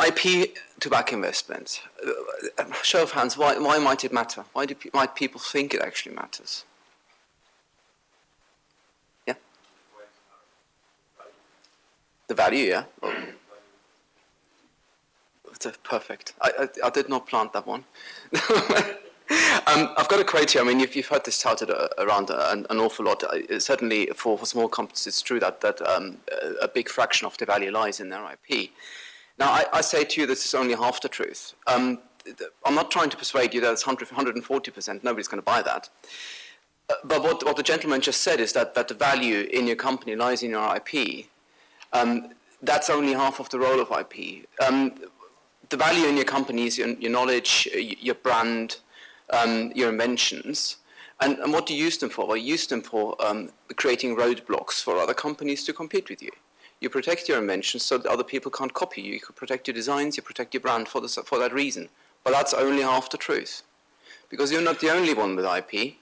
IP tobacco investments. Show of hands, why might it matter? Why might people think it actually matters? Yeah? The value, yeah? Oh. That's perfect. I did not plant that one. I've got a quote here. I mean, you've heard this touted around an awful lot. Certainly for small companies, it's true that a big fraction of the value lies in their IP. Now, I say to you, this is only half the truth. I'm not trying to persuade you that it's 140%. Nobody's going to buy that. But what the gentleman just said is that the value in your company lies in your IP. That's only half of the role of IP. The value in your company is your knowledge, your brand, your inventions. And what do you use them for? Well, you use them for creating roadblocks for other companies to compete with you. You protect your inventions so that other people can't copy you. You can protect your designs, you protect your brand for that reason. But that's only half the truth. Because you're not the only one with IP.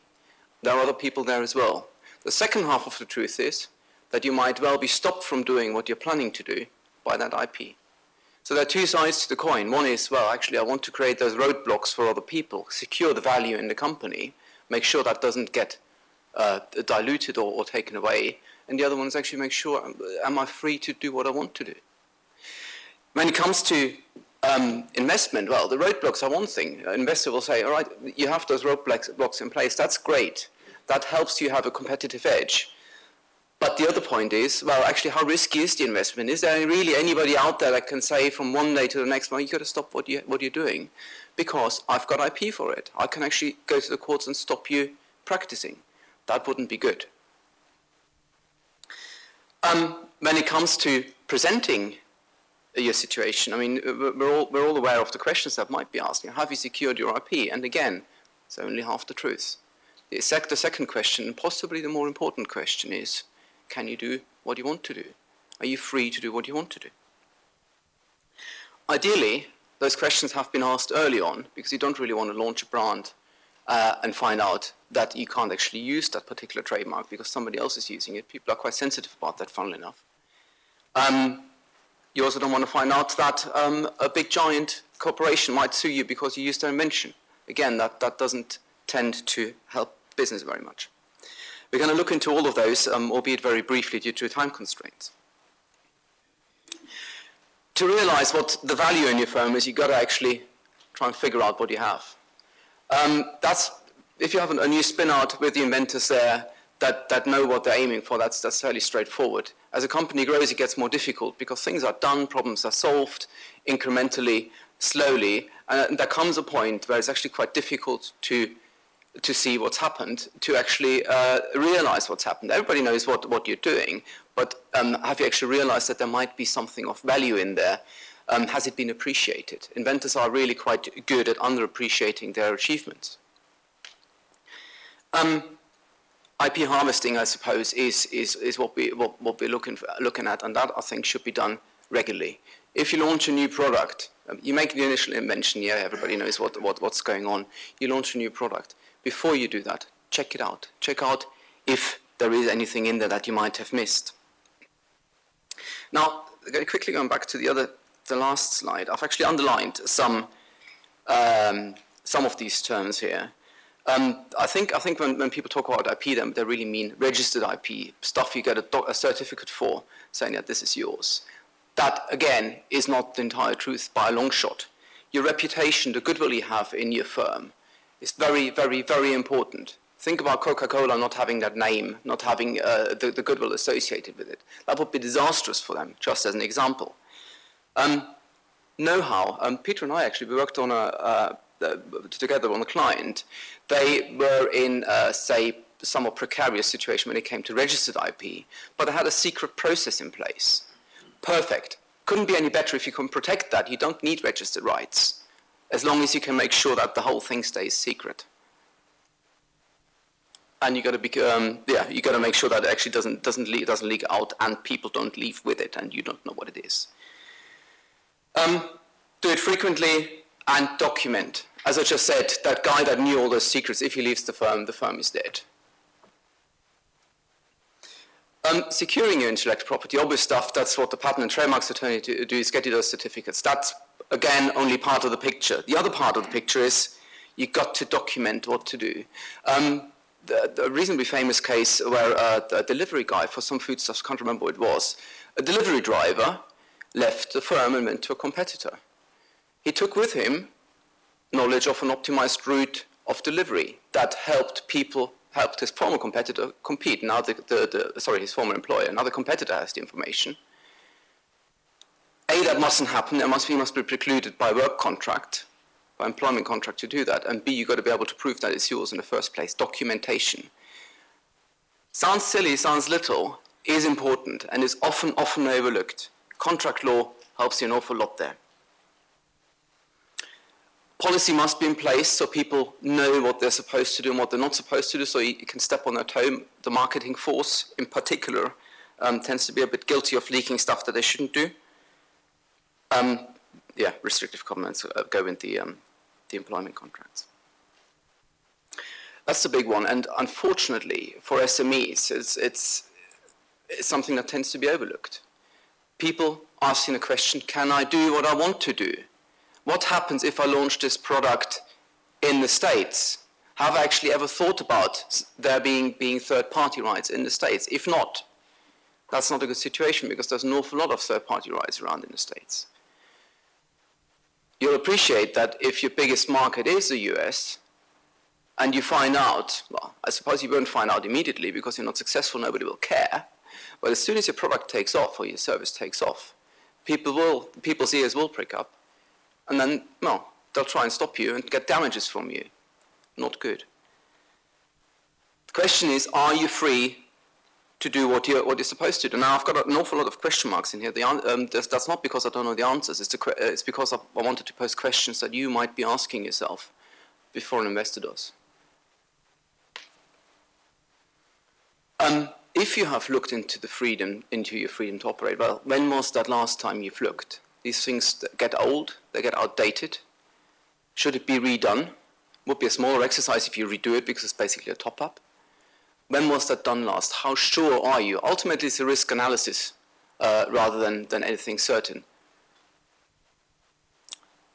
There are other people there as well. The second half of the truth is that you might well be stopped from doing what you're planning to do by that IP. So there are two sides to the coin. One is, well, actually, I want to create those roadblocks for other people, secure the value in the company, make sure that doesn't get diluted or taken away. And the other one is actually make sure, am I free to do what I want to do? When it comes to investment, well, the roadblocks are one thing. An investor will say, all right, you have those roadblocks in place. That's great. That helps you have a competitive edge. But the other point is, well, actually, how risky is the investment? Is there really anybody out there that can say from one day to the next, well, you've got to stop what you're doing because I've got IP for it. I can actually go to the courts and stop you practicing. That wouldn't be good. When it comes to presenting your situation, I mean, we're all aware of the questions that might be asking. Have you secured your IP? And again, it's only half the truth. The second question, and possibly the more important question is, can you do what you want to do? Are you free to do what you want to do? Ideally, those questions have been asked early on because you don't really want to launch a brand and find out that you can't actually use that particular trademark because somebody else is using it. People are quite sensitive about that, funnily enough. You also don't want to find out that a big giant corporation might sue you because you used their invention. Again, that doesn't tend to help business very much. We're going to look into all of those, albeit very briefly due to time constraints. To realize what the value in your firm is, you've got to actually try and figure out what you have. If you have a new spin-out with the inventors there that know what they're aiming for, that's fairly straightforward. As a company grows, it gets more difficult because things are done, problems are solved incrementally, slowly, and there comes a point where it's actually quite difficult to see what's happened, to actually realize what's happened. Everybody knows what you're doing, but have you actually realized that there might be something of value in there? Has it been appreciated? Inventors are really quite good at underappreciating their achievements. IP harvesting, I suppose, is what we're looking at, and that I think should be done regularly. If you launch a new product, you make the initial invention. Yeah, everybody knows what's going on. You launch a new product. Before you do that, check it out. Check out if there is anything in there that you might have missed. Now, quickly going back to the last slide, I've actually underlined some of these terms here. I think when people talk about IP, they really mean registered IP, stuff you get a certificate for, saying that this is yours. That, again, is not the entire truth by a long shot. Your reputation, the goodwill you have in your firm, is very, very, very important. Think about Coca-Cola not having that name, not having the goodwill associated with it. That would be disastrous for them, just as an example. Know-how. Peter and I actually, we worked on together on a client. They were in, say, a somewhat precarious situation when it came to registered IP, but they had a secret process in place. Perfect. Couldn't be any better if you can protect that. You don't need registered rights, as long as you can make sure that the whole thing stays secret. And you got to be, you got to make sure that it actually doesn't leak out, and people don't leave with it, and you don't know what it is. Do it frequently and document. As I just said, that guy that knew all those secrets, if he leaves the firm is dead. Securing your intellectual property, obvious stuff, that's what the patent and trademarks attorney do, is get you those certificates. That's again, only part of the picture. The other part of the picture is you've got to document what to do. The reasonably famous case where a delivery guy for some foodstuffs, can't remember what it was, a delivery driver left the firm and went to a competitor. He took with him knowledge of an optimized route of delivery that helped his former competitor compete. Now his former employer. Now the competitor has the information. A, that mustn't happen. He must be precluded by work contract, by employment contract to do that. And B, you've got to be able to prove that it's yours in the first place. Documentation. Sounds silly, sounds little, is important, and is often overlooked. Contract law helps you an awful lot there. Policy must be in place so people know what they're supposed to do and what they're not supposed to do, so you can step on their toe. The marketing force, in particular, tends to be a bit guilty of leaking stuff that they shouldn't do. Restrictive covenants go in the employment contracts. That's the big one, and unfortunately for SMEs, it's something that tends to be overlooked. People asking the question, can I do what I want to do? What happens if I launch this product in the States? Have I actually ever thought about there being third-party rights in the States? If not, that's not a good situation because there's an awful lot of third-party rights around in the States. You'll appreciate that if your biggest market is the US, and you find out, well, I suppose you won't find out immediately because you're not successful, nobody will care. But as soon as your product takes off or your service takes off, people's ears will prick up. And then, well, they'll try and stop you and get damages from you. Not good. The question is, are you free to do what you're supposed to do? Now, I've got an awful lot of question marks in here. That's not because I don't know the answers. It's because I wanted to pose questions that you might be asking yourself before an investor does. If you have looked into your freedom to operate, well, when was that last time you've looked? These things get old, they get outdated. Should it be redone? Would be a smaller exercise if you redo it because it's basically a top-up. When was that done last? How sure are you? Ultimately, it's a risk analysis rather than anything certain.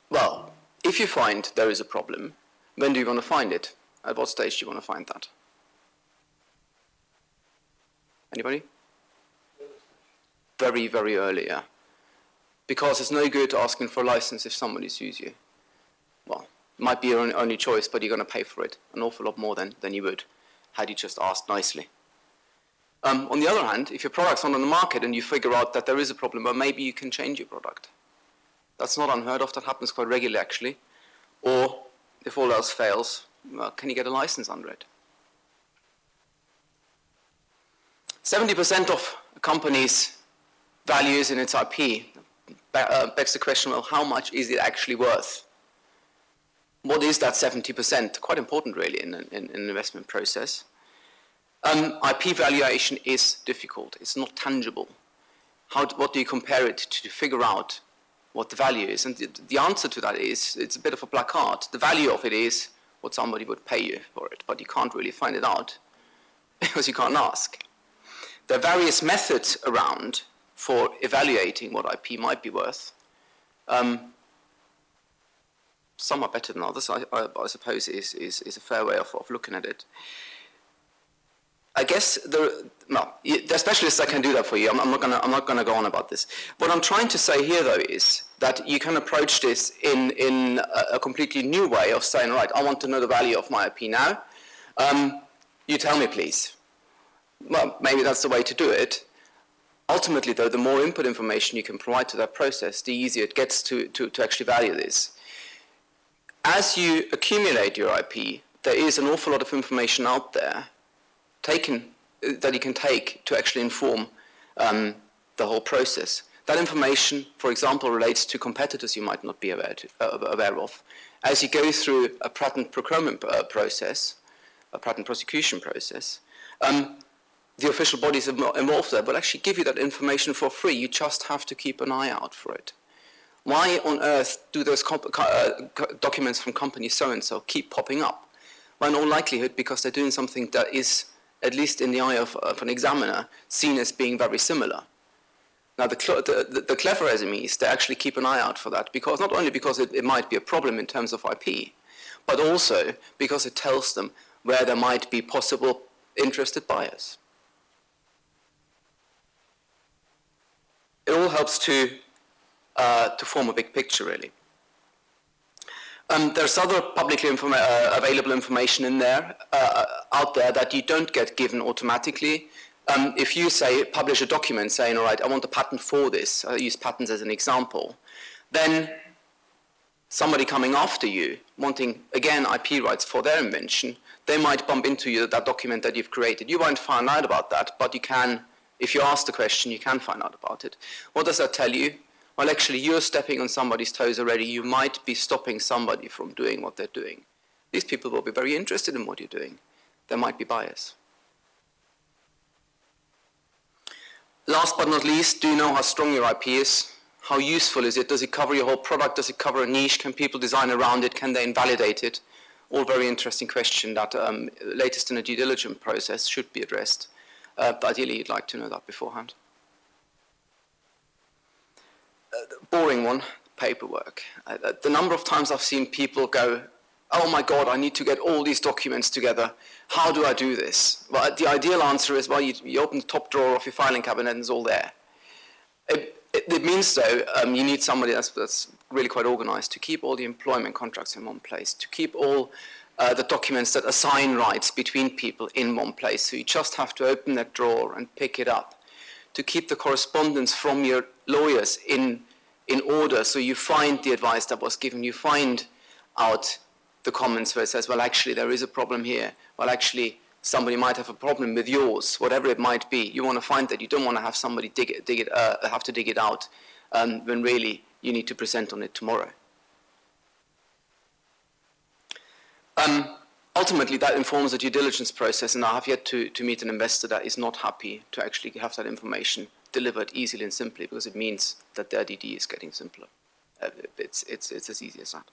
Well, if you find there is a problem, when do you want to find it? At what stage do you want to find that? Anybody? Very, very early, yeah. Because it's no good asking for a license if somebody sues you. Well, it might be your only choice, but you're going to pay for it an awful lot more than you would had you just asked nicely. On the other hand, if your product's not on the market and you figure out that there is a problem, well, maybe you can change your product. That's not unheard of. That happens quite regularly, actually. Or, if all else fails, well, can you get a license under it? 70% of a company's value is in its IP. Begs the question, well, how much is it actually worth? What is that 70%? Quite important, really, in an investment process. IP valuation is difficult. It's not tangible. What do you compare it to figure out what the value is? And the answer to that is, it's a bit of a black art. The value of it is what somebody would pay you for it, but you can't really find it out because you can't ask. There are various methods around for evaluating what IP might be worth. Some are better than others, I suppose is a fair way of looking at it. I guess the specialists that can do that for you. I'm not going to go on about this. What I'm trying to say here, though, is that you can approach this in a completely new way of saying, right, I want to know the value of my IP now. You tell me, please. Well, maybe that's the way to do it. Ultimately, though, the more input information you can provide to that process, the easier it gets to actually value this. As you accumulate your IP, there is an awful lot of information out there that you can take to actually inform the whole process. That information, for example, relates to competitors you might not be aware of. As you go through a patent procurement process, a patent prosecution process, the official bodies involved there will actually give you that information for free. You just have to keep an eye out for it. Why on earth do those documents from company so-and-so keep popping up? Well, in all likelihood, because they're doing something that is, at least in the eye of an examiner, seen as being very similar. Now, the clever SMEs, they actually keep an eye out for that, because not only because it might be a problem in terms of IP, but also because it tells them where there might be possible interested buyers. It all helps to form a big picture, really. There's other publicly available information in there, out there that you don't get given automatically. If you say, publish a document saying, all right, I want a patent for this, I use patents as an example, then somebody coming after you, wanting, again, IP rights for their invention, they might bump into that document that you've created. You won't find out about that, but you can, if you ask the question, you can find out about it. What does that tell you? Well, actually, you're stepping on somebody's toes already. You might be stopping somebody from doing what they're doing. These people will be very interested in what you're doing. There might be bias. Last but not least, do you know how strong your IP is? How useful is it? Does it cover your whole product? Does it cover a niche? Can people design around it? Can they invalidate it? All very interesting question that latest in a due diligence process should be addressed. But ideally, you'd like to know that beforehand. The boring one, paperwork. The number of times I've seen people go, oh my God, I need to get all these documents together. How do I do this? Well, the ideal answer is, well, you open the top drawer of your filing cabinet and it's all there. It means, though, you need somebody that's really quite organized to keep all the employment contracts in one place, to keep all the documents that assign rights between people in one place. So you just have to open that drawer and pick it up. To keep the correspondence from your lawyers in order, so you find the advice that was given, you find out the comments where it says, well, actually, there is a problem here. Well, actually, somebody might have a problem with yours, whatever it might be. You want to find that. You don't want to have somebody have to dig it out when really you need to present on it tomorrow. Ultimately, that informs the due diligence process, and I have yet to meet an investor that is not happy to actually have that information delivered easily and simply, because it means that their DD is getting simpler. It's as easy as that.